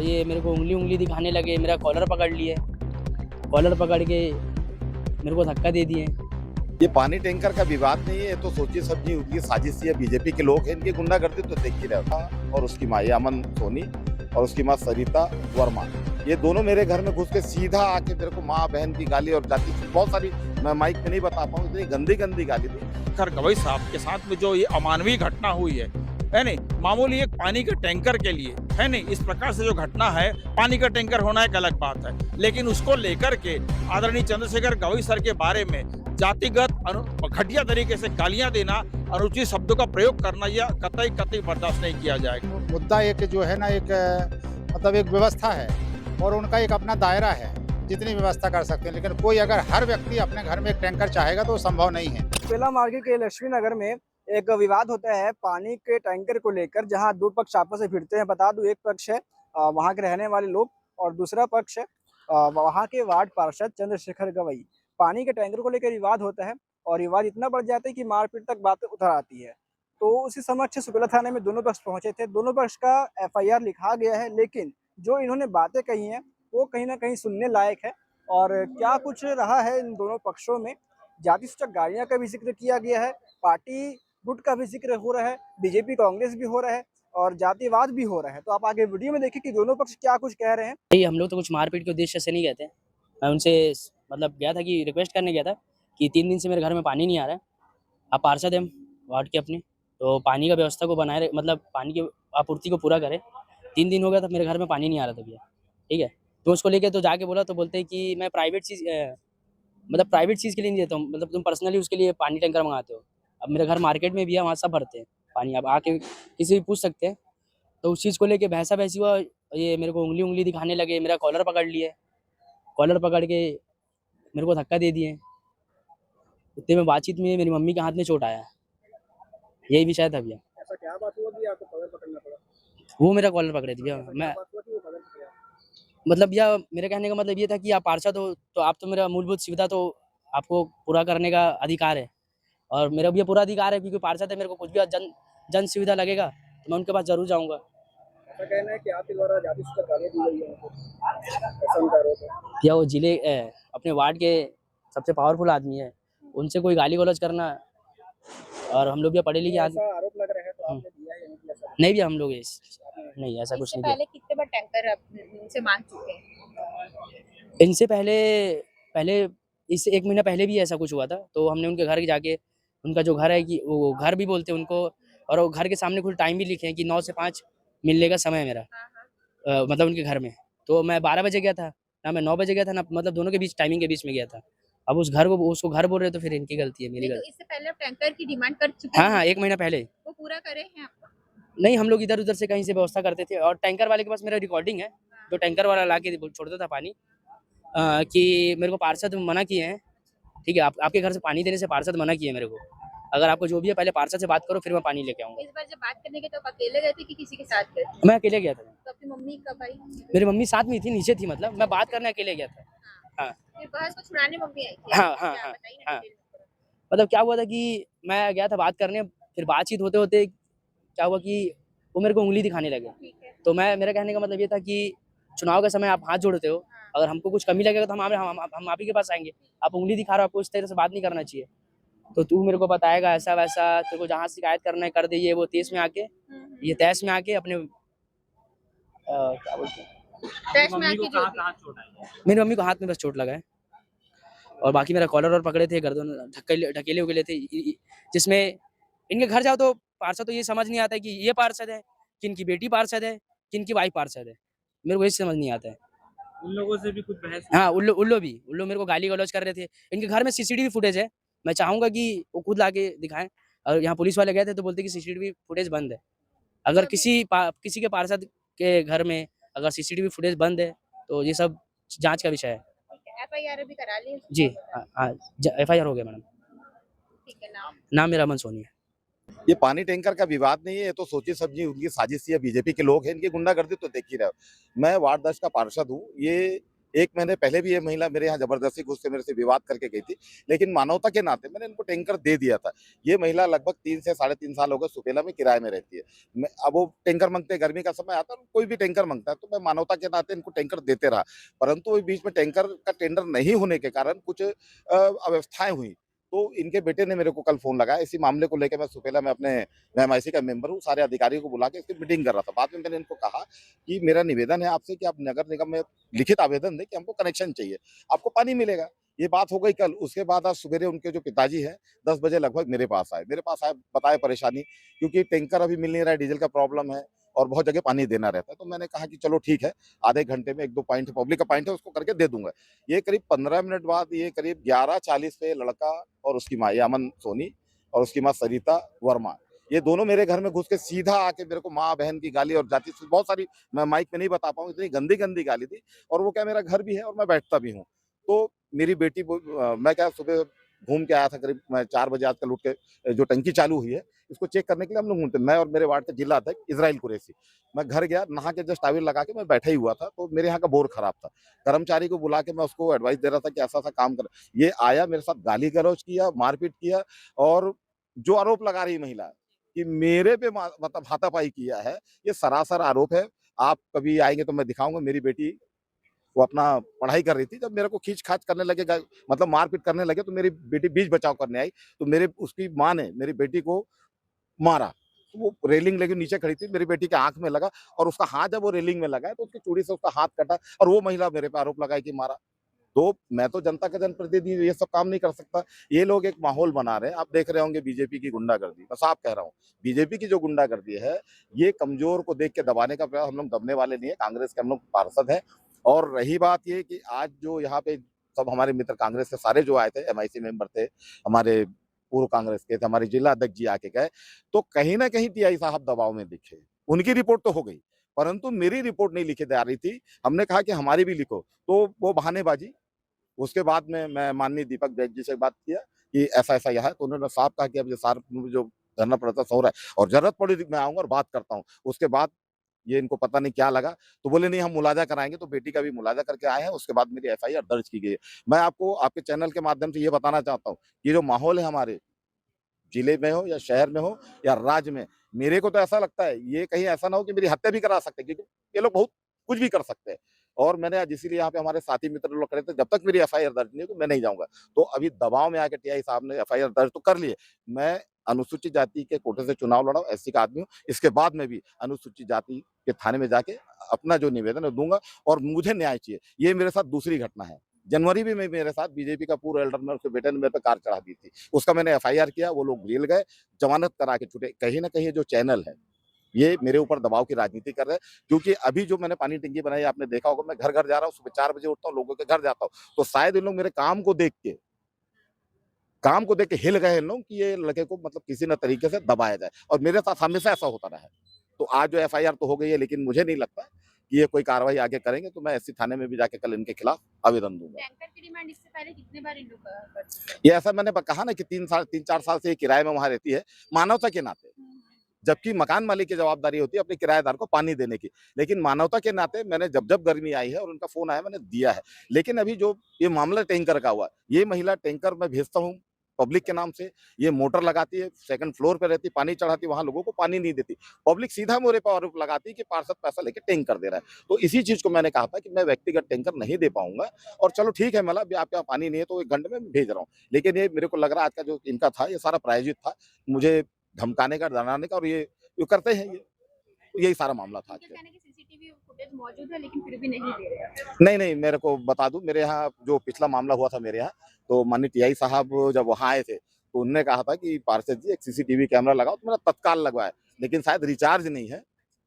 ये मेरे को उंगली दिखाने लगे, मेरा कॉलर पकड़ लिए, कॉलर पकड़ के मेरे को धक्का दे दिए। ये पानी टैंकर का विवाद नहीं है, ये तो सोची समझी उनकी साजिश है। बीजेपी के लोग हैं, इनकी गुंडागर्दी तो देख ही रहा था। और उसकी माँ अमन सोनी और उसकी माँ सरिता वर्मा, ये दोनों मेरे घर में घुस के सीधा आके मेरे को माँ बहन की गाली और जाति की बहुत सारी, मैं माइक में नहीं बता पाऊँ, इतनी गंदी गंदी गाली दी। खैर गवई साहब के साथ में जो ये अमानवीय घटना हुई है नहीं, मामूली एक पानी के टैंकर के लिए है नहीं, इस प्रकार से जो घटना है, पानी का टैंकर होना एक अलग बात है, लेकिन उसको लेकर के आदरणीय चंद्रशेखर गवई सर के बारे में जातिगत घटिया तरीके से गालियां देना, अनुचित शब्दों का प्रयोग करना, यह कतई बर्दाश्त नहीं किया जाएगा। मुद्दा एक जो है ना, एक मतलब एक व्यवस्था है और उनका एक अपना दायरा है, जितनी व्यवस्था कर सकते हैं, लेकिन कोई अगर हर व्यक्ति अपने घर में एक टैंकर चाहेगा तो संभव नहीं है। बेला मार्केट के लक्ष्मी नगर में एक विवाद होता है पानी के टैंकर को लेकर, जहां दो पक्ष आपस में भिड़ते हैं। बता दूं, एक पक्ष है वहां के रहने वाले लोग और दूसरा पक्ष है वहां के वार्ड पार्षद चंद्रशेखर गवई। पानी के टैंकर को लेकर विवाद होता है और विवाद इतना बढ़ जाता है कि मारपीट तक बातें उतर आती है। तो उसी समक्ष सुपेला थाने में दोनों पक्ष पहुंचे थे। दोनों पक्ष का FIR लिखा गया है, लेकिन जो इन्होंने बातें कही हैं वो कहीं ना कहीं सुनने लायक है। और क्या कुछ रहा है इन दोनों पक्षों में, जाति सूचक गालियां का भी जिक्र किया गया है, पार्टी गुट का भी जिक्र हो रहा है, बीजेपी कांग्रेस भी हो रहा है और जातिवाद भी हो रहा है। तो आप आगे वीडियो में देखिए कि दोनों पक्ष क्या कुछ कह रहे हैं। नहीं, हम लोग तो कुछ मारपीट के उद्देश्य से नहीं गए थे। मैं उनसे मतलब गया था कि रिक्वेस्ट करने गया था कि 3 दिन से मेरे घर में पानी नहीं आ रहा है, आप पार्षद हैं वार्ड के अपने, तो पानी का व्यवस्था को बनाए, मतलब पानी की आपूर्ति को पूरा करें। 3 दिन हो गया था मेरे घर में पानी नहीं आ रहा था भैया, ठीक है। तो उसको लेके तो जाके बोला, तो बोलते हैं कि मैं प्राइवेट चीज़ के लिए नहीं देता हूँ, मतलब तुम पर्सनली उसके लिए पानी टैंकर मंगाते हो। अब मेरे घर मार्केट में भी है, वहाँ सब भरते हैं पानी, आप आके किसी भी पूछ सकते हैं। तो उस चीज़ को लेके बहसा-बहसी हुआ, ये मेरे को उंगली दिखाने लगे, मेरा कॉलर पकड़ लिए, कॉलर पकड़ के मेरे को धक्का दे दिए। उतने में बातचीत में मेरी मम्मी के हाथ में चोट आया, यही विषय था भैया। ऐसा क्या बात हुआ कि आपको कॉलर पकड़ना पड़ा? वो मेरा कॉलर पकड़े थे भैया। मैं मतलब भैया, मेरे कहने का मतलब ये था कि आप पार्षद हो, तो आप तो मेरा मूलभूत सुविधा तो आपको पूरा करने का अधिकार है, और मेरा भी ये पूरा अधिकार है क्योंकि पार्षद है। मेरे को कुछ भी जन सुविधा लगेगा तो मैं उनके पास ज़रूर जाऊँगा। ऐसा कहना है कि आपके द्वारा जाति सूचक गालियां दी गई है उनको, ऐसा उनका आरोप है। भैया वो जिले अपने वार्ड के सबसे पावरफुल आदमी है, उनसे कोई गाली गलौज करना, और हम लोग भी पढ़े लिखे आदमी। ऐसा आरोप लग रहा है तो आपने दिया है या नहीं ऐसा? नहीं भैया, हम लोग नहीं, ऐसा कुछ नहीं किया। पहले कितने बार टैंकर इनसे मांग चुके हैं? इनसे पहले इससे 1 महीना पहले भी ऐसा कुछ हुआ था, तो हमने उनके घर जाके, उनका जो घर है कि वो घर भी बोलते हैं उनको, और वो घर के सामने कुछ टाइम भी लिखे हैं कि 9 से 5 मिलने का समय है मेरा। मतलब उनके घर में, तो मैं 12 बजे गया था, ना मैं 9 बजे गया था, ना मतलब दोनों के बीच टाइमिंग के बीच में गया था। अब उसको घर बोल रहे हैं, तो फिर इनकी गलती है, मेरी तो गलती। इससे पहले आप टैंकर की डिमांड कर चुके हैं? हाँ, 1 महीना पहले। वो पूरा करे हैं आप? नहीं, हम लोग इधर-उधर से कहीं से व्यवस्था करते थे, और टैंकर वाले के पास मेरा रिकॉर्डिंग है, जो टैंकर वाला लाके छोड़ता था पानी, कि मेरे को पार्षद मना किए हैं, ठीक है, आपके घर से पानी देने से पार्षद मना किए हैं मेरे को। अगर आपको जो भी है पहले पार्षद से बात करो, फिर मैं पानी लेके आऊँगा। इस बार जब बात करने गए तो आप अकेले गए थे कि किसी के साथ गए थे? मैं अकेले गया था। तो आपकी मम्मी कब आई? मेरी मम्मी साथ में ही थी, नीचे थी, मतलब मैं बात करने अकेले गया था। हाँ। फिर बहस को छुड़ाने मम्मी आई थी? हाँ, क्या बताइए ना हाँ। डिटेल में थोड़ा। मतलब क्या हुआ था कि मैं गया था बात करने, फिर बातचीत होते-होते क्या हुआ कि वो मेरे को उँगली दिखाने लगे। ठीक है। तो मेरा कहने का मतलब ये था कि चुनाव के समय आप हाथ जोड़ते हो, अगर हमको कुछ कमी लगेगा तो हम आप ही के पास आएँगे। आप उँगली दिखा रहे हो, आपको इस तरह से बात नहीं करना चाहिए। तो तू मेरे को बताएगा ऐसा-वैसा, तेरे को जहाँ शिकायत करना है कर दे, ये वो तहस में आके अपने क्या बोलते हैं, तैश में आके जो भी। मेरी मम्मी को हाथ में बस चोट लगा है, और बाकी मेरा कॉलर और पकड़े थे, गर्दन ढकेले थे, जिसमें इनके घर जाओ तो पार्षद तो ये समझ नहीं आता है कि ये पार्षद है, कि इनकी बेटी पार्षद है, कि इनकी वाइफ पार्षद है। मेरे को ये समझ नहीं आता है। उन लोगों से भी कुछ बहस? हाँ, उल्लू मेरे को गाली गलौज कर रहे थे। इनके घर में CCTV फुटेज है, मैं चाहूँगा कि वो खुद लाके दिखाएँ, और यहाँ पुलिस वाले गए थे तो बोलते कि CCTV फुटेज बंद है। अगर किसी के पार्षद के घर में अगर CCTV फुटेज बंद है, तो ये सब जाँच का विषय है। ठीक है, FIR अभी करा ली? जी, हाँ, FIR हो गया मैडम। ठीक है, नाम? नाम मेरा अमन सोनी है। ये पानी टैंकर का विवाद नहीं है, ये तो सोची समझी उनकी साजिश है। बीजेपी के लोग हैं, इनकी गुंडागर्दी तो देख ही रहे हो। मैं वार्ड 10 का पार्षद हूँ। ये 1 महीने पहले भी ये महिला मेरे यहाँ जबरदस्ती घुस के मेरे से विवाद करके गई थी, लेकिन मानवता के नाते मैंने इनको टैंकर दे दिया था। ये महिला लगभग 3 से साढ़े 3 साल हो गए सुपेला में किराए में रहती है। अब वो टैंकर माँगते हैं, गर्मी का समय आता है, कोई भी टैंकर माँगता है, तो मैं मानवता के नाते इनको टैंकर देते रहा। परंतु वो बीच में टैंकर का टेंडर नहीं होने के कारण कुछ अव्यवस्थाएँ हुई। तो इनके बेटे ने मेरे को कल फ़ोन लगाया, इसी मामले को लेके मैं सुपेला में अपने मैं एमआईसी का मेंबर हूँ, सारे अधिकारियों को बुला के इसकी मीटिंग कर रहा था। बाद में मैंने इनको कहा कि मेरा निवेदन है आपसे कि आप नगर निगम में लिखित आवेदन दें कि हमको कनेक्शन चाहिए, आपको पानी मिलेगा। ये बात हो गई कल, उसके बाद आज सवेरे उनके जो पिताजी हैं 10 बजे लगभग मेरे पास आए, बताए परेशानी, क्योंकि टैंकर अभी मिल नहीं रहा है, डीजल का प्रॉब्लम है और बहुत जगह पानी देना रहता है। तो मैंने कहा कि चलो ठीक है, आधे घंटे में 1-2 पॉइंट पब्लिक का पॉइंट है उसको करके दे दूँगा। ये करीब 15 मिनट बाद ये करीब 11:40 पे लड़का और उसकी माँ, ये अमन सोनी और उसकी माँ सरिता वर्मा, ये दोनों मेरे घर में घुस के सीधा आके मेरे को माँ-बहन की गाली और जाति से बहुत सारी, मैं माइक में नहीं बता पाऊँ, इतनी गंदी-गंदी गाली दी। और वो क्या, मेरा घर भी है और मैं बैठता भी हूँ। तो मेरी बेटी मैं क्या सुबह घूम के आया था, करीब मैं 4 बजे आजकल उठ के जो टंकी चालू हुई है, इसको चेक करने के लिए हम लोग घूमते, मैं और मेरे वार्ड के जिला अध्यक्ष इज़राइल कुरैशी। मैं घर गया, नहा के जस्ट टॉवल लगा के मैं बैठा ही हुआ था, तो मेरे यहाँ का बोर खराब था। कर्मचारी को बुला के मैं उसको एडवाइस दे रहा था कि ऐसा-ऐसा काम कर। ये आया, मेरे साथ गाली-गलौज किया, मारपीट किया और जो आरोप लगा रही महिला कि मेरे पे मतलब हाथापाई किया है, ये सरासर आरोप है। आप कभी आएँगे तो मैं दिखाऊँगा। मेरी बेटी वो अपना पढ़ाई कर रही थी, जब मेरे को खींच-खाच करने लगे, मतलब मारपीट करने लगे, तो मेरी बेटी बीच बचाव करने आई, तो उसकी माँ ने मेरी बेटी को मारा। तो वो रेलिंग लगी नीचे खड़ी थी, मेरी बेटी के आँख में लगा और उसका हाथ जब वो रेलिंग में लगा है, तो उसकी चूड़ी से उसका हाथ कटा और वो महिला मेरे पे आरोप लगाई कि मारा। तो मैं तो जनता का जनप्रतिनिधि हूँ, ये सब काम नहीं कर सकता। ये लोग एक माहौल बना रहे हैं, आप देख रहे होंगे बीजेपी की गुंडागर्दी, मैं साफ कह रहा हूँ। बीजेपी की जो गुंडागर्दी है, ये कमज़ोर को देख के दबाने का प्रयास, हम लोग दबने वाले नहीं है, कांग्रेस के हम लोग पार्षद हैं। और रही बात ये कि आज जो यहाँ पे सब हमारे मित्र कांग्रेस के सारे जो आए थे, एमआईसी मेंबर थे, हमारे पूर्व कांग्रेस के थे, हमारे जिला अध्यक्ष जी आके गए, तो कहीं न कहीं टीआई साहब दबाव में दिखे। उनकी रिपोर्ट तो हो गई, परंतु मेरी रिपोर्ट नहीं लिखी जा रही थी। हमने कहा कि हमारी भी लिखो, तो वो बहानेबाज़ी। उसके बाद में मैं माननीय दीपक जैन जी से बात किया कि ऐसा-ऐसा यहाँ है, तो उन्होंने साफ कहा कि अब ये सार जो धरना प्रदर्शन हो रहा है और ज़रूरत पड़ी तो मैं आऊँगा और बात करता हूँ। उसके बाद ये इनको पता नहीं क्या लगा, तो बोले नहीं हम मुलाज़ा कराएँगे, तो बेटी का भी मुलाज़ा करके आए हैं, उसके बाद मेरी एफआईआर दर्ज की गई है। मैं आपको आपके चैनल के माध्यम से ये बताना चाहता हूँ, ये जो माहौल है हमारे जिले में हो या शहर में हो या राज्य में, मेरे को तो ऐसा लगता है ये कहीं ऐसा ना हो कि मेरी हत्या भी करा सकते हैं, क्योंकि ये लोग बहुत कुछ भी कर सकते हैं। और मैंने आज इसीलिए यहाँ पे हमारे साथी मित्र लोग खड़े थे, जब तक मेरी एफआईआर दर्ज नहीं होगी मैं नहीं जाऊँगा। तो अभी दबाव में आके टीआई साहब ने एफआईआर दर्ज तो कर ली है। मैं अनुसूचित जाति के कोटे से चुनाव लड़ा हूँ, एससी का आदमी हूँ। इसके बाद में भी अनुसूचित जाति के थाने में जाके अपना जो निवेदन है दूँगा और मुझे न्याय चाहिए। ये मेरे साथ दूसरी घटना है। जनवरी में मेरे साथ बीजेपी का पूर्व एल्डर में उसके बेटे ने मेरे पे कार चढ़ा दी थी। उसका मैंने एफआईआर किया, वो लोग जेल गए, जमानत करा के छूटे। कहीं न कहीं ये जो चैनल है, ये मेरे ऊपर दबाव की राजनीति कर रहे हैं, क्योंकि अभी जो मैंने पानी टंकी बनाई आपने देखा होगा, मैं घर-घर जा रहा हूँ, सुबह 4 बजे उठता हूँ, लोगों के घर जाता हूँ। तो शायद इन लोग मेरे काम को देख के हिल गए इन लोग कि ये लड़के को मतलब किसी न तरीके से दबाया जाए और मेरे साथ हमेशा ऐसा होता रहा है। तो आज जो एफआईआर तो हो गई है, लेकिन मुझे नहीं लगता कि ये कोई कार्रवाई आगे करेंगे, तो मैं एससी थाने में भी जाके कल इनके खिलाफ आवेदन दूँगा। टैंकर की डिमांड इससे पहले कितने बार इन लोग कर चुके हैं? ये ऐसा मैंने कहा ना कि 3-4 साल से ये किराए में वहाँ रहती है, मानवता के नाते। जबकि मकान मालिक की जवाबदारी होती है अपने किराएदार को पानी देने की। लेकिन मानवता के नाते मैंने जब गर्मी आई है और उनका फ़ोन आया मैंने दिया है। लेकिन अभी जो ये मामला टैंकर का हुआ, ये महिला टैंकर मैं भेजता हूँ पब्लिक के नाम से, ये मोटर लगाती है, 2nd फ्लोर पे रहती है, पानी चढ़ाती है, वहाँ लोगों को पानी नहीं देती। पब्लिक सीधा मेरे पे आरोप लगाती है कि पार्षद पैसा लेके टैंकर दे रहा है। तो इसी चीज़ को मैंने कहा था कि मैं व्यक्तिगत टैंकर नहीं दे पाऊँगा और चलो ठीक है मतलब अभी आपके यहाँ पानी नहीं है तो 1 घंटे में भेज रहा हूँ। लेकिन ये मेरे को लग रहा है आज का जो इनका था ये सारा प्रायोजित था। मुझे धमकाने का, डराने का और ये करते हैं ये। तो यही सारा मामला था आज इनका का। कहना है कि सीसीटीवी फुटेज मौजूद है लेकिन फिर भी नहीं दे रहे हैं। नहीं, मेरे को बता दूँ मेरे यहाँ जो पिछला मामला हुआ था मेरे यहाँ, तो माननीय टीआई साहब जब वहाँ आए थे, तो उन्होंने कहा था कि पार्षद जी एक सीसीटीवी कैमरा लगाओ, तो मैंने तत्काल लगवाया। लेकिन शायद रिचार्ज नहीं है,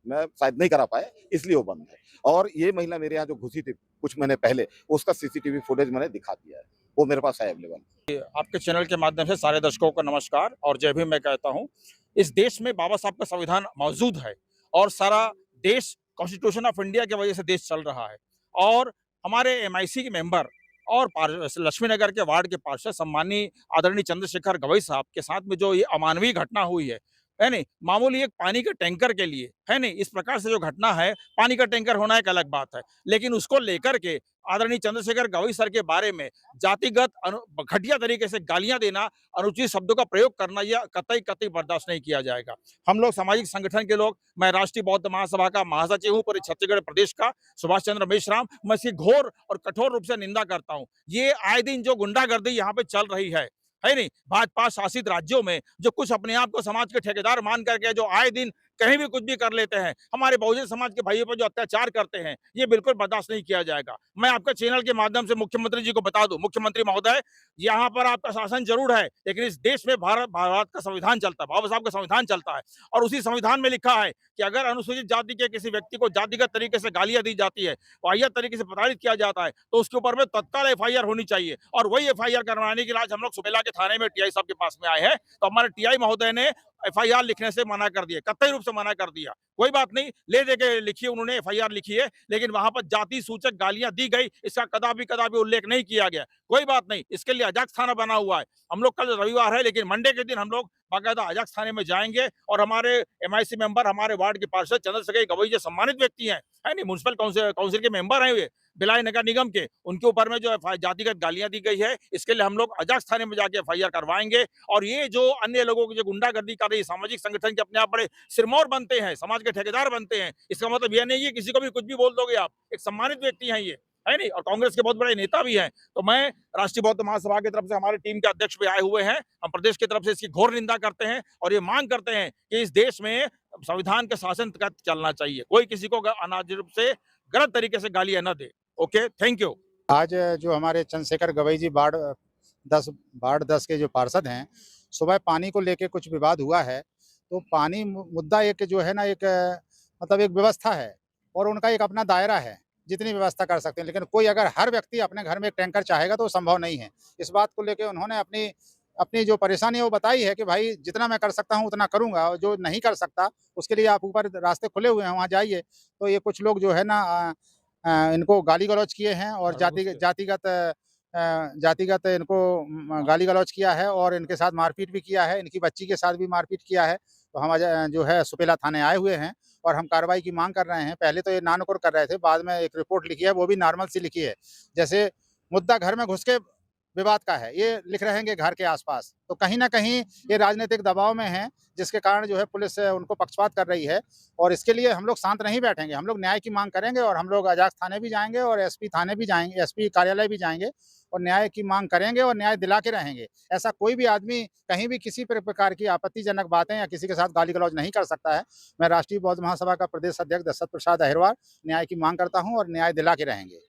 मैं शायद नहीं करा पाया इसलिए वो बंद है। और ये महिला मेरे यहाँ जो घुसी थी कुछ महीने पहले, उसका सीसीटीवी फुटेज मैंने दिखा दिया है। वो मेरे पास है अवेलेबल। आपके चैनल के माध्यम से सारे दर्शकों को नमस्कार और जय भीम मैं कहता हूँ। इस देश में बाबा साहब का संविधान मौजूद है और सारा देश कॉन्स्टिट्यूशन ऑफ इंडिया की वजह से देश चल रहा है और हमारे एमआईसी के मेंबर और लक्ष्मी नगर के वार्ड के पार्षद सम्मानीय आदरणीय चंद्रशेखर गवई साहब के साथ में जो ये अमानवीय घटना हुई है, है नहीं, मामूली एक पानी के टैंकर के लिए, है नहीं, इस प्रकार से जो घटना है, पानी का टैंकर होना एक अलग बात है, लेकिन उसको लेकर के आदरणीय चंद्रशेखर गवई सर के बारे में जातिगत घटिया तरीके से गालियां देना, अनुचित शब्दों का प्रयोग करना, यह कतई बर्दाश्त नहीं किया जाएगा। हम लोग सामाजिक संगठन के लोग, मैं राष्ट्रीय बौद्ध महासभा का महासचिव हूँ पूरे छत्तीसगढ़ प्रदेश का, सुभाष चंद्र मेश्राम, मैं इसकी घोर और कठोर रूप से निंदा करता हूँ। ये आए दिन जो गुंडागर्दी यहाँ पे चल रही है नहीं, भाजपा शासित राज्यों में जो कुछ अपने आप को समाज के ठेकेदार मान करके जो आए दिन कहीं भी कुछ भी कर लेते हैं, हमारे बहुजन समाज के भाइयों पर जो अत्याचार करते हैं, ये बिल्कुल बर्दाश्त नहीं किया जाएगा। मैं आपके चैनल के माध्यम से मुख्यमंत्री जी को बता दूं, मुख्यमंत्री महोदय, यहाँ पर आपका शासन जरूर है, लेकिन इस देश में भारत का संविधान चलता है, बाबा साहब का संविधान चलता है, और उसी संविधान में लिखा है कि अगर अनुसूचित जाति के किसी व्यक्ति को जातिगत तरीके से गालियां दी जाती है, वाहियात तरीके से प्रताड़ित किया जाता है, तो उसके ऊपर में तत्काल एफआईआर होनी चाहिए। और वही एफआईआर करवाने के लिए आज हम लोग सुबेला के थाने में टीआई साहब के पास में आए हैं, तो हमारे टीआई महोदय ने एफआईआर लिखने से मना कर दिया, कतई रूप से मना कर दिया। कोई बात नहीं, ले दे के लिखी, उन्होंने एफआईआर लिखी है, लेकिन वहां पर जाति सूचक गालियां दी गई, इसका कदापि उल्लेख नहीं किया गया। कोई बात नहीं, इसके लिए अजाक्स थाना बना हुआ है। हम लोग कल रविवार है, लेकिन मंडे के दिन हम लोग बाकायदा अजाक्स थाने में जाएंगे, और हमारे एमआईसी मेंबर, हमारे वार्ड के पार्षद चंद्रशेखर गवई जो सम्मानित व्यक्ति हैं, है नहीं, म्युनिसिपल काउंसिल के मेंबर हैं वे भिलाई नगर निगम के, उनके ऊपर में जो जातिगत गालियां दी गई है, इसके लिए हम लोग अजाक्स थाने में जाके एफआईआर करवाएंगे। और ये जो अन्य लोगों की जो गुंडागर्दी कर रही सामाजिक संगठन के अपने आप बड़े सिरमौर बनते हैं, समाज के ठेकेदार बनते हैं, इसका मतलब यह नहीं है किसी को भी कुछ भी बोल दोगे आप। एक सम्मानित व्यक्ति हैं ये, है नहीं, और कांग्रेस के बहुत बड़े नेता भी हैं। तो मैं राष्ट्रीय बौद्ध महासभा की तरफ से, हमारी टीम के अध्यक्ष भी आए हुए हैं, हम प्रदेश की तरफ से इसकी घोर निंदा करते हैं और ये मांग करते हैं कि इस देश में संविधान के शासन का चलना चाहिए, कोई किसी को अनाज रूप से गलत तरीके से गालियां न दे। Okay, thank you. आज जो हमारे चंद्रशेखर गवई जी वार्ड 10 के जो पार्षद हैं, सुबह पानी को लेके कुछ विवाद हुआ है। तो पानी मुद्दा एक जो है ना, एक मतलब एक व्यवस्था है और उनका एक अपना दायरा है, जितनी व्यवस्था कर सकते हैं। लेकिन कोई अगर हर व्यक्ति अपने घर में एक टैंकर चाहेगा तो वो संभव नहीं है। इस बात को लेके उन्होंने अपनी अपनी जो परेशानी है वो बताई है कि भाई जितना मैं कर सकता हूँ उतना करूँगा, और जो नहीं कर सकता उसके लिए आप ऊपर रास्ते खुले हुए हैं, वहाँ जाइए। तो ये कुछ लोग जो है ना इनको गाली गलौज किए हैं और जातिगत इनको गाली गलौज किया है और इनके साथ मारपीट भी किया है, इनकी बच्ची के साथ भी मारपीट किया है। तो हम आज जो है सुपेला थाने आए हुए हैं और हम कार्रवाई की मांग कर रहे हैं। पहले तो ये नानुकुर कर रहे थे, बाद में एक रिपोर्ट लिखी है, वो भी नॉर्मल सी लिखी है, जैसे मुद्दा घर में घुस के विवाद का है, ये लिख रहेंगे घर के आसपास। तो कहीं न कहीं ये राजनीतिक दबाव में हैं, जिसके कारण जो है पुलिस उनको पक्षपात कर रही है और इसके लिए हम लोग शांत नहीं बैठेंगे। हम लोग न्याय की मांग करेंगे और हम लोग अजाक्स थाने भी जाएँगे और एसपी थाने भी जाएँगे, एसपी कार्यालय भी जाएँगे और न्याय की मांग करेंगे और न्याय दिला के रहेंगे। ऐसा कोई भी आदमी कहीं भी किसी प्रकार की आपत्तिजनक बातें या किसी के साथ गाली-गलौज नहीं कर सकता है। मैं राष्ट्रीय बौद्ध महासभा का प्रदेश अध्यक्ष दशरथ प्रसाद अहिरवार न्याय की मांग करता हूँ और न्याय दिला के रहेंगे।